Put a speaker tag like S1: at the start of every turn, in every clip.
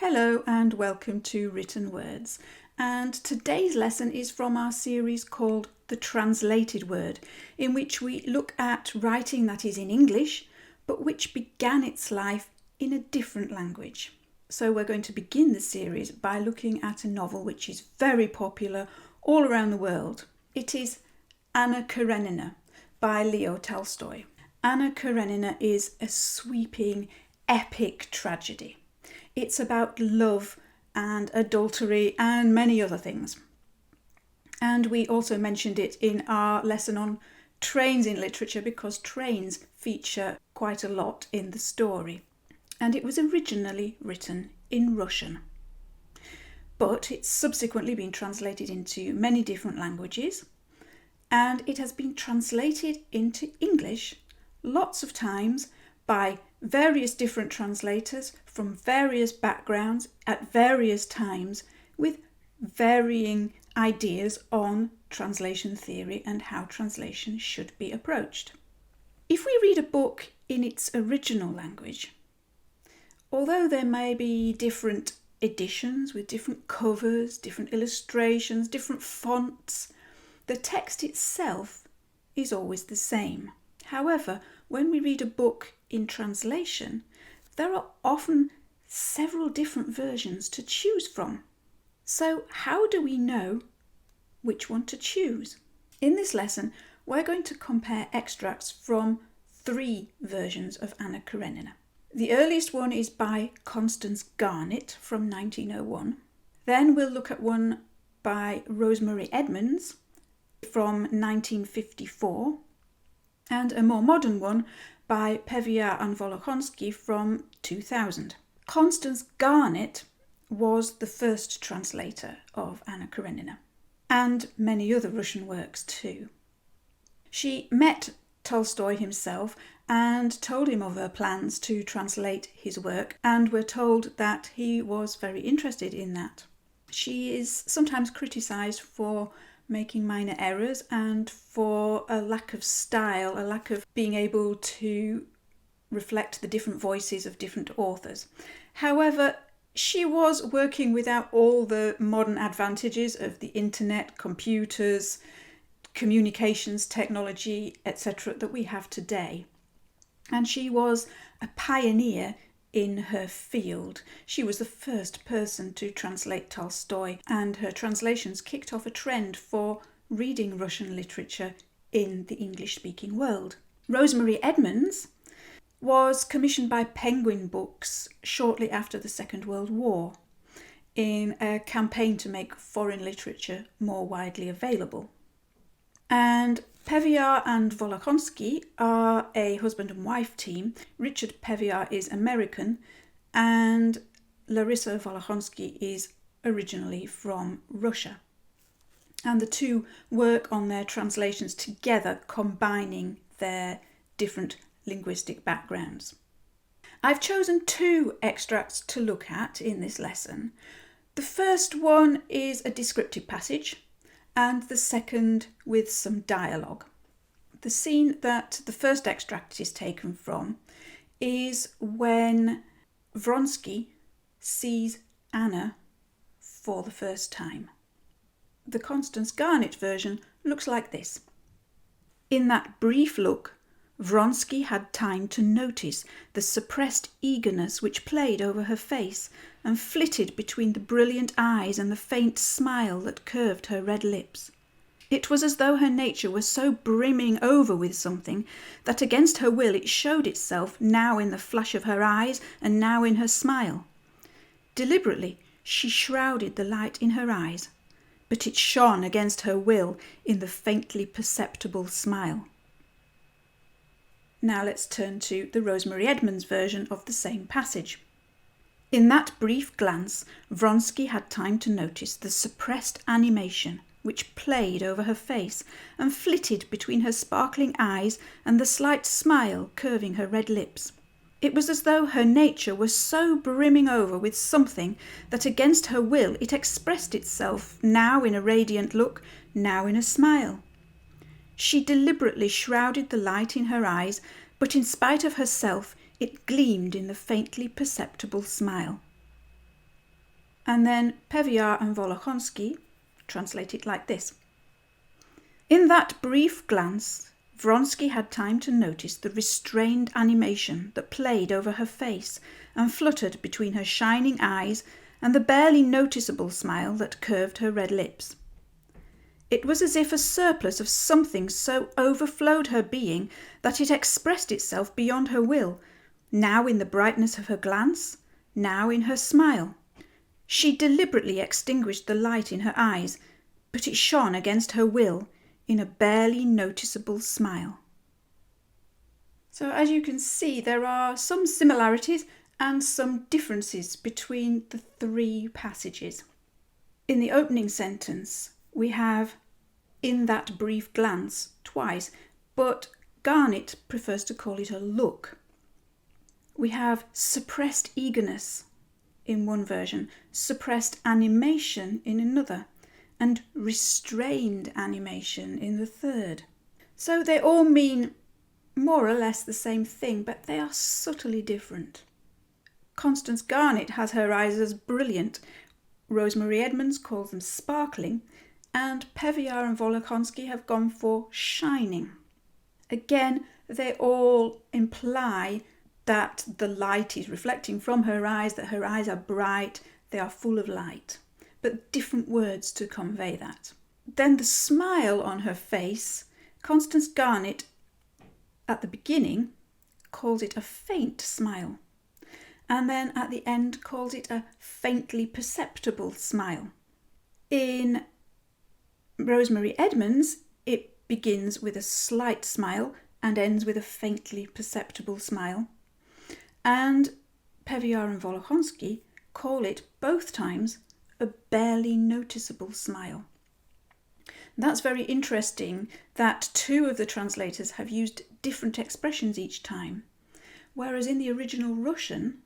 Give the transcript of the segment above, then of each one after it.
S1: Hello and welcome to Written Words, and today's lesson is from our series called The Translated Word, in which we look at writing that is in English but which began its life in a different language. So we're going to begin the series by looking at a novel which is very popular all around the world. It is Anna Karenina by Leo Tolstoy. Anna Karenina is a sweeping, epic tragedy. It's about love and adultery and many other things. And we also mentioned it in our lesson on trains in literature because trains feature quite a lot in the story. And it was originally written in Russian. But it's subsequently been translated into many different languages. And it has been translated into English lots of times by various different translators from various backgrounds at various times with varying ideas on translation theory and how translation should be approached. If we read a book in its original language, although there may be different editions with different covers, different illustrations, different fonts, the text itself is always the same. However, when we read a book in translation, there are often several different versions to choose from. So how do we know which one to choose? In this lesson, we're going to compare extracts from 3 versions of Anna Karenina. The earliest one is by Constance Garnett from 1901. Then we'll look at one by Rosemary Edmonds from 1954. And a more modern one by Pevear and Volokhonsky from 2000. Constance Garnett was the first translator of Anna Karenina, and many other Russian works too. She met Tolstoy himself and told him of her plans to translate his work, and we're told that he was very interested in that. She is sometimes criticised for making minor errors and for a lack of style, a lack of being able to reflect the different voices of different authors. However, she was working without all the modern advantages of the internet, computers, communications technology, etc. that we have today. And she was a pioneer in her field. She was the first person to translate Tolstoy, and her translations kicked off a trend for reading Russian literature in the English-speaking world. Rosemary Edmonds was commissioned by Penguin Books shortly after the Second World War in a campaign to make foreign literature more widely available. And Pevear and Volokhonsky are a husband and wife team. Richard Pevear is American and Larissa Volokhonsky is originally from Russia. And the two work on their translations together, combining their different linguistic backgrounds. I've chosen 2 extracts to look at in this lesson. The first one is a descriptive passage, and the second with some dialogue. The scene that the first extract is taken from is when Vronsky sees Anna for the first time. The Constance Garnett version looks like this. In that brief look, Vronsky had time to notice the suppressed eagerness which played over her face and flitted between the brilliant eyes and the faint smile that curved her red lips. It was as though her nature was so brimming over with something that against her will it showed itself now in the flash of her eyes and now in her smile. Deliberately, she shrouded the light in her eyes, but it shone against her will in the faintly perceptible smile. Now let's turn to the Rosemary Edmonds version of the same passage. In that brief glance, Vronsky had time to notice the suppressed animation which played over her face and flitted between her sparkling eyes and the slight smile curving her red lips. It was as though her nature was so brimming over with something that against her will it expressed itself now in a radiant look, now in a smile. She deliberately shrouded the light in her eyes, but in spite of herself, it gleamed in the faintly perceptible smile. And then Pevear and Volokhonsky translate it like this. In that brief glance, Vronsky had time to notice the restrained animation that played over her face and fluttered between her shining eyes and the barely noticeable smile that curved her red lips. It was as if a surplus of something so overflowed her being that it expressed itself beyond her will, now in the brightness of her glance, now in her smile. She deliberately extinguished the light in her eyes, but it shone against her will in a barely noticeable smile. So as you can see, there are some similarities and some differences between the three passages. In the opening sentence, we have "in that brief glance" twice, but Garnett prefers to call it a look. We have suppressed eagerness in one version, suppressed animation in another, and restrained animation in the third. So they all mean more or less the same thing, but they are subtly different. Constance Garnett has her eyes as brilliant, Rosemary Edmonds calls them sparkling, and Pevear and Volokhonsky have gone for shining. Again, they all imply that the light is reflecting from her eyes, that her eyes are bright, they are full of light, but different words to convey that. Then the smile on her face, Constance Garnett at the beginning calls it a faint smile, and then at the end calls it a faintly perceptible smile. In Rosemary Edmonds, it begins with a slight smile and ends with a faintly perceptible smile. And Pevear and Volokhonsky call it both times a barely noticeable smile. That's very interesting that two of the translators have used different expressions each time, whereas in the original Russian,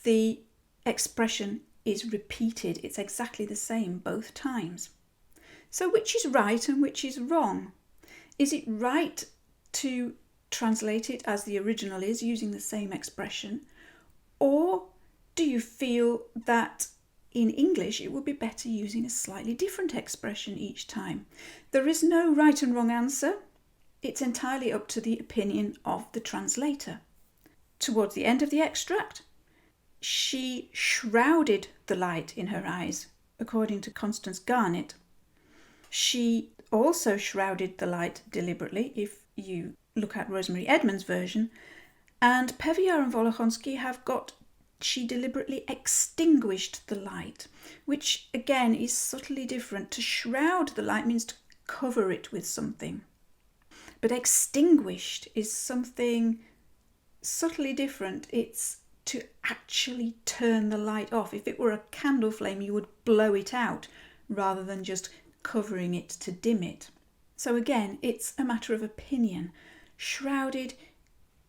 S1: the expression is repeated. It's exactly the same both times. So which is right and which is wrong? Is it right to translate it as the original is, using the same expression? Or do you feel that in English it would be better using a slightly different expression each time? There is no right and wrong answer. It's entirely up to the opinion of the translator. Towards the end of the extract, she shrouded the light in her eyes, according to Constance Garnett. She also shrouded the light deliberately, if you look at Rosemary Edmonds' version, and Pevear and Volokhonsky have got she deliberately extinguished the light, which again is subtly different. To shroud the light means to cover it with something, but extinguished is something subtly different. It's to actually turn the light off. If it were a candle flame, you would blow it out rather than just covering it to dim it. So again, it's a matter of opinion. Shrouded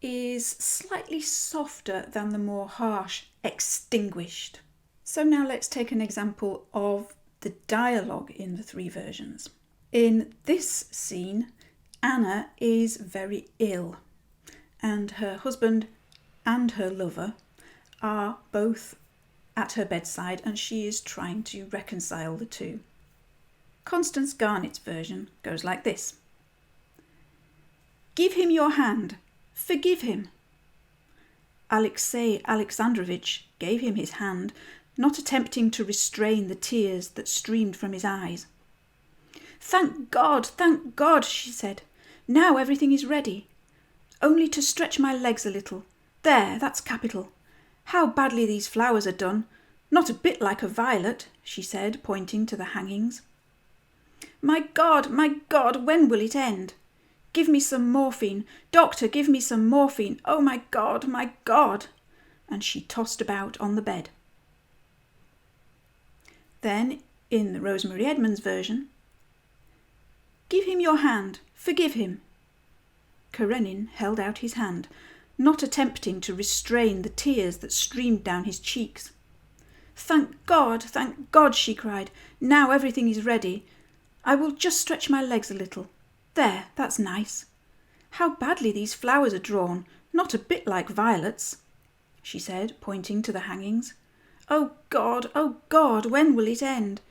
S1: is slightly softer than the more harsh extinguished. So now let's take an example of the dialogue in the three versions. In this scene, Anna is very ill, and her husband and her lover are both at her bedside, and she is trying to reconcile the two. Constance Garnett's version goes like this. Give him your hand. Forgive him. Alexei Alexandrovich gave him his hand, not attempting to restrain the tears that streamed from his eyes. Thank God, she said. Now everything is ready. Only to stretch my legs a little. There, that's capital. How badly these flowers are done. Not a bit like a violet, she said, pointing to the hangings. My God, when will it end? Give me some morphine. Doctor, give me some morphine. Oh, my God. And she tossed about on the bed. Then, in the Rosemary Edmonds version, give him your hand. Forgive him. Karenin held out his hand, not attempting to restrain the tears that streamed down his cheeks. Thank God, she cried. Now everything is ready. I will just stretch my legs a little. There, that's nice. How badly these flowers are drawn. Not a bit like violets, she said, pointing to the hangings. Oh God, when will it end?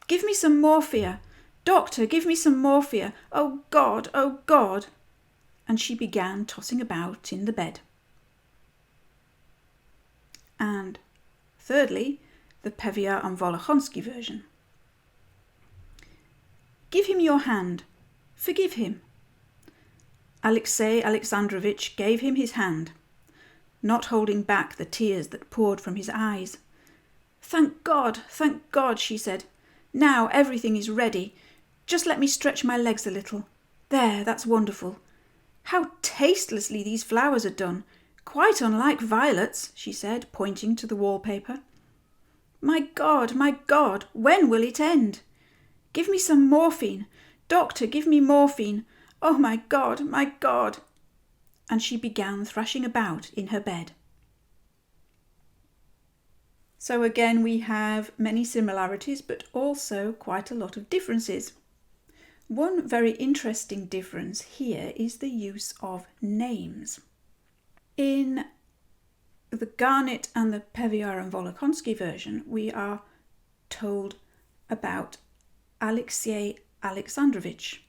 S1: Give me some morphia. Doctor, give me some morphia. Oh God. And she began tossing about in the bed. And thirdly, the Pevear and Volokhonsky version. Give him your hand. Forgive him. Alexei Alexandrovich gave him his hand, not holding back the tears that poured from his eyes. Thank God, she said. Now everything is ready. Just let me stretch my legs a little. There, that's wonderful. How tastelessly these flowers are done. Quite unlike violets, she said, pointing to the wallpaper. My God, when will it end? Give me some morphine. Doctor, give me morphine. Oh, my God. And she began thrashing about in her bed. So again, we have many similarities, but also quite a lot of differences. One very interesting difference here is the use of names. In the Garnett and the Pevear and Volokhonsky version, we are told about Alexei Alexandrovich.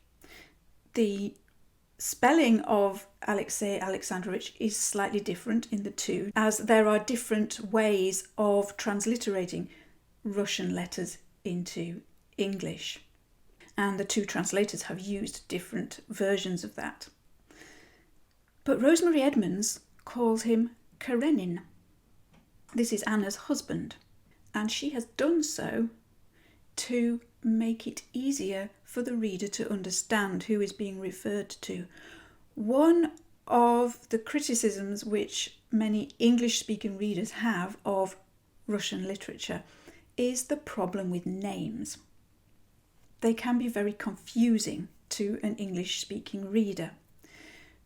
S1: The spelling of Alexei Alexandrovich is slightly different in the two, as there are different ways of transliterating Russian letters into English. And the two translators have used different versions of that. But Rosemary Edmonds calls him Karenin. This is Anna's husband, and she has done so to make it easier for the reader to understand who is being referred to. One of the criticisms which many English-speaking readers have of Russian literature is the problem with names. They can be very confusing to an English-speaking reader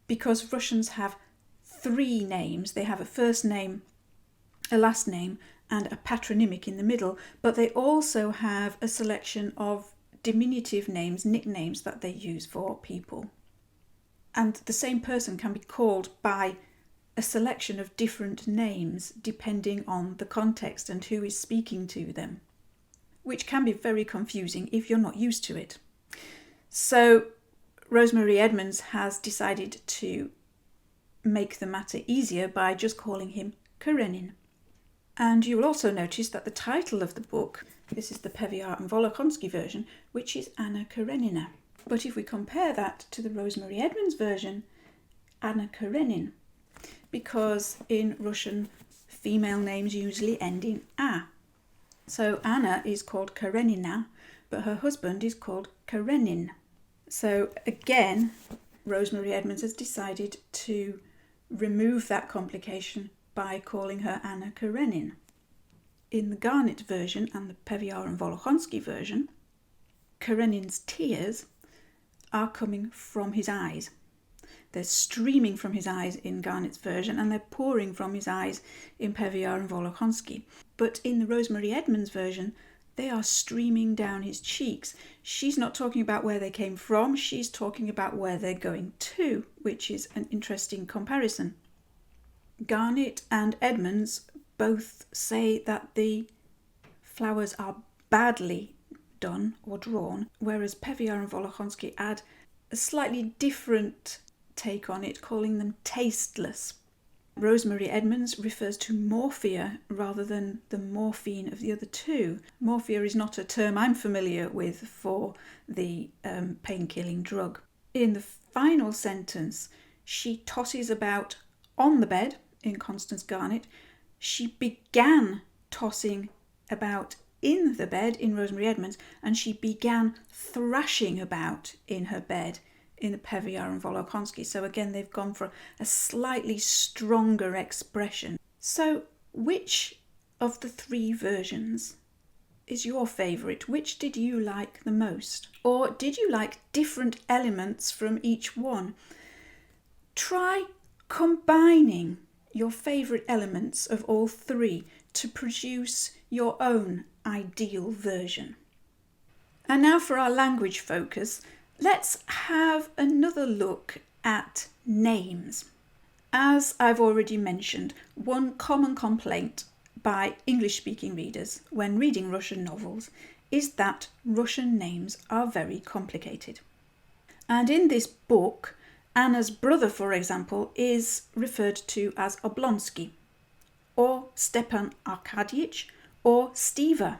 S1: because Russians have 3 names. They have a first name, a last name, and a patronymic in the middle, but they also have a selection of diminutive names, nicknames that they use for people. And the same person can be called by a selection of different names depending on the context and who is speaking to them, which can be very confusing if you're not used to it. So Rosemary Edmonds has decided to make the matter easier by just calling him Karenin. And you will also notice that the title of the book, this is the Pevear and Volokhonsky version, which is Anna Karenina. But if we compare that to the Rosemary Edmonds version, Anna Karenin, because in Russian, female names usually end in A. So Anna is called Karenina, but her husband is called Karenin. So again, Rosemary Edmonds has decided to remove that complication by calling her Anna Karenin. In the Garnett version and the Pevear and Volokhonsky version, Karenin's tears are coming from his eyes. They're streaming from his eyes in Garnett's version and they're pouring from his eyes in Pevear and Volokhonsky. But in the Rosemary Edmonds version, they are streaming down his cheeks. She's not talking about where they came from, she's talking about where they're going to, which is an interesting comparison. Garnett and Edmonds both say that the flowers are badly done or drawn, whereas Pevear and Volokhonsky add a slightly different take on it, calling them tasteless. Rosemary Edmonds refers to morphia rather than the morphine of the other two. Morphia is not a term I'm familiar with for the pain-killing drug. In the final sentence, she tosses about on the bed in Constance Garnett. She began tossing about in the bed in Rosemary Edmonds, and she began thrashing about in her bed in the Pevear and Volokhonsky. So again, they've gone for a slightly stronger expression. So which of the 3 versions is your favourite? Which did you like the most? Or did you like different elements from each one? Try combining your favourite elements of all 3 to produce your own ideal version. And now for our language focus, let's have another look at names. As I've already mentioned, one common complaint by English-speaking readers when reading Russian novels is that Russian names are very complicated. And in this book, Anna's brother, for example, is referred to as Oblonsky, or Stepan Arkadyevich, or Stiva.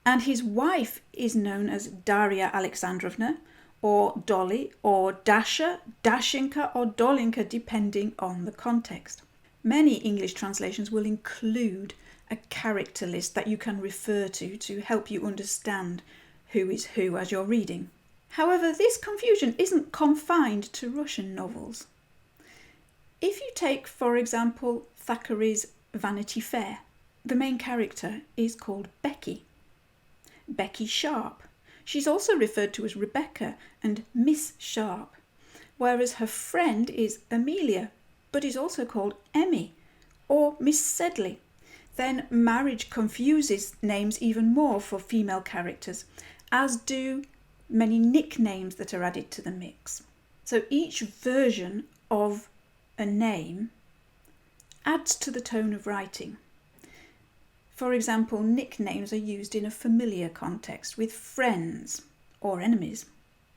S1: And his wife is known as Daria Alexandrovna, or Dolly, or Dasha, Dashenka, or Dolinka, depending on the context. Many English translations will include a character list that you can refer to help you understand who is who as you're reading. However, this confusion isn't confined to Russian novels. If you take, for example, Thackeray's Vanity Fair, the main character is called Becky. Becky Sharp. She's also referred to as Rebecca and Miss Sharp, whereas her friend is Amelia, but is also called Emmy or Miss Sedley. Then marriage confuses names even more for female characters, as do many nicknames that are added to the mix. So each version of a name adds to the tone of writing. For example, nicknames are used in a familiar context with friends or enemies,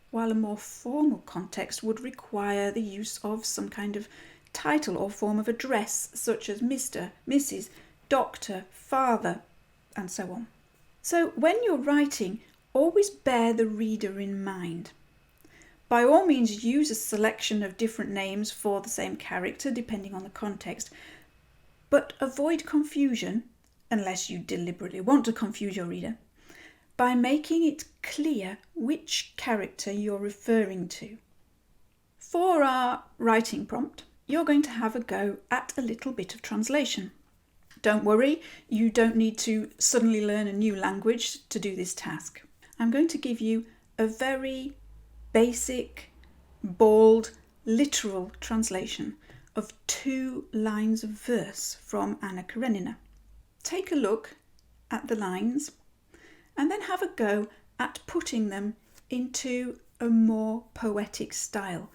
S1: while a more formal context would require the use of some kind of title or form of address, such as Mr., Mrs., Doctor, Father, and so on. So when you're writing, always bear the reader in mind. By all means, use a selection of different names for the same character, depending on the context, but avoid confusion, unless you deliberately want to confuse your reader, by making it clear which character you're referring to. For our writing prompt, you're going to have a go at a little bit of translation. Don't worry, you don't need to suddenly learn a new language to do this task. I'm going to give you a very basic, bald, literal translation of 2 lines of verse from Anna Karenina. Take a look at the lines and then have a go at putting them into a more poetic style.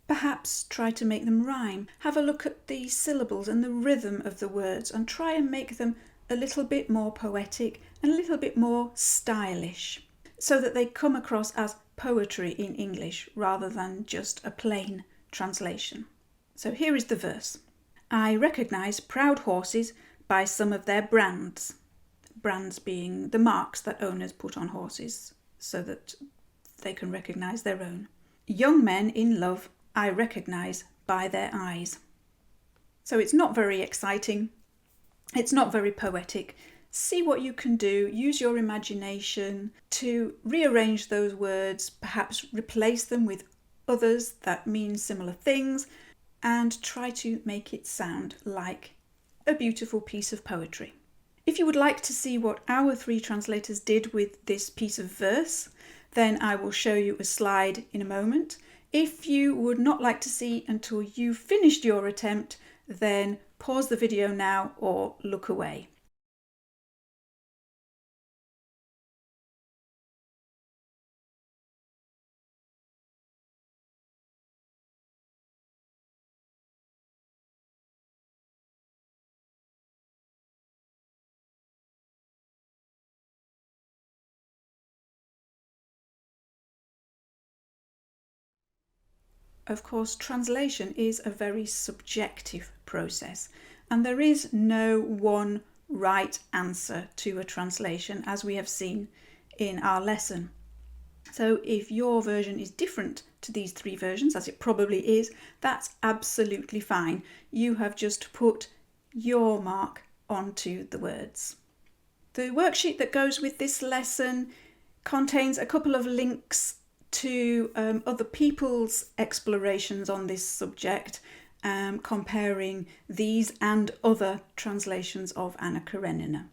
S1: Perhaps try to make them rhyme. Have a look at the syllables and the rhythm of the words and try and make them a little bit more poetic and a little bit more stylish, so that they come across as poetry in English rather than just a plain translation. So here is the verse. I recognise proud horses by some of their brands. Brands being the marks that owners put on horses so that they can recognise their own. Young men in love I recognise by their eyes. So it's not very exciting. It's not very poetic. See what you can do. Use your imagination to rearrange those words, perhaps replace them with others that mean similar things, and try to make it sound like a beautiful piece of poetry. If you would like to see what our 3 translators did with this piece of verse, then I will show you a slide in a moment. If you would not like to see until you've finished your attempt, then pause the video now or look away. Of course, translation is a very subjective process, and there is no one right answer to a translation, as we have seen in our lesson. So if your version is different to these 3 versions, as it probably is, that's absolutely fine. You have just put your mark onto the words. The worksheet that goes with this lesson contains a couple of links to other people's explorations on this subject, comparing these and other translations of Anna Karenina.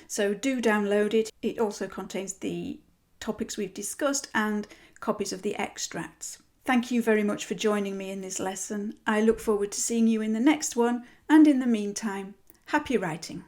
S1: So do download it. It also contains the topics we've discussed and copies of the extracts. Thank you very much for joining me in this lesson. I look forward to seeing you in the next one, and in the meantime, happy writing.